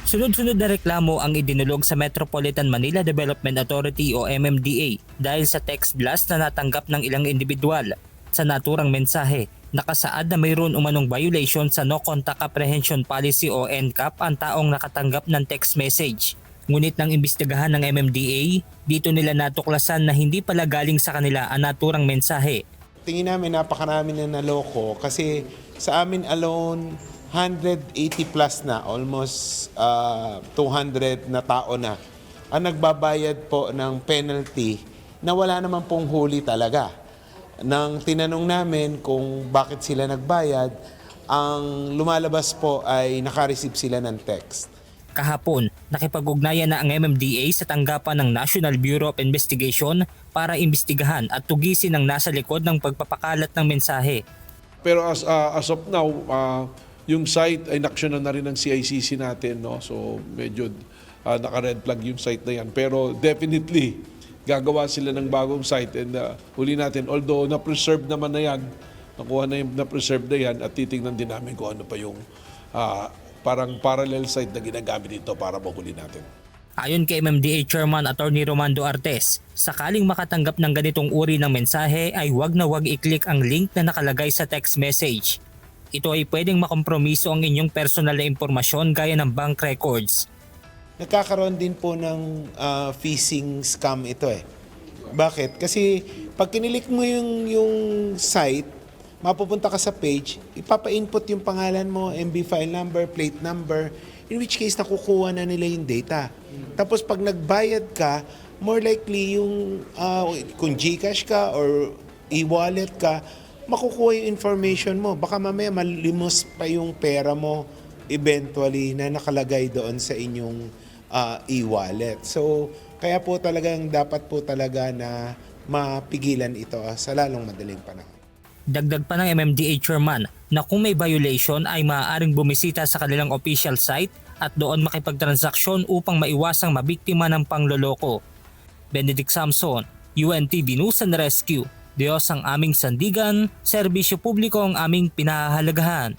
Sunod-sunod na reklamo ang idinulog sa Metropolitan Manila Development Authority o MMDA dahil sa text blast na natanggap ng ilang individual. Sa naturang mensahe, nakasaad na mayroon umanong violation sa No Contact Apprehension Policy o NCAP ang taong nakatanggap ng text message. Ngunit nang imbestigahan ng MMDA, dito nila natuklasan na hindi pala galing sa kanila ang naturang mensahe. Tingin namin napakarami na naloko kasi sa amin alone 180 plus na, almost 200 na tao na ang nagbabayad po ng penalty na wala naman pong huli talaga. Nang tinanong namin kung bakit sila nagbayad, ang lumalabas po ay nakareceive sila ng text. Kahapon, nakipag-ugnayan na ang MMDA sa tanggapan ng National Bureau of Investigation para imbestigahan at tugisin ang nasa likod ng pagpapakalat ng mensahe. Pero as of now, yung site ay naksyonan na rin ng CICC natin, no? So medyo naka-red flag yung site na yan. Pero definitely, gagawa sila ng bagong site and huli natin. Although na-preserve naman na yan, nakuha na yung na-preserve na yan at titingnan din namin kung ano pa yung parang parallel site na ginagamit dito para mahuli natin. Ayon kay MMDA Chairman Attorney Romando Artes, sakaling makatanggap ng ganitong uri ng mensahe ay huwag na huwag i-click ang link na nakalagay sa text message. Ito ay pwedeng makompromiso ang inyong personal na impormasyon gaya ng bank records. Nagkakaroon din po ng phishing scam ito eh. Bakit? Kasi pag kinilik mo yung site, mapupunta ka sa page, ipapa-input yung pangalan mo, MB file number, plate number, in which case nakukuha na nila yung data. Tapos pag nagbayad ka, more likely yung kung GCash ka or e-wallet ka, makukuha yung information mo. Baka mamaya malimos pa yung pera mo eventually na nakalagay doon sa inyong e-wallet. So, kaya po talagang dapat po talaga na mapigilan ito sa lalong madaling panahon. Dagdag pa ng MMDA Chairman na kung may violation ay maaaring bumisita sa kanilang official site at doon makipagtransaksyon upang maiwasang mabiktima ng pangloloko. Benedict Samson, UNTV News and Rescue. Diyos ang aming sandigan, serbisyo publiko ang aming pinahahalagahan.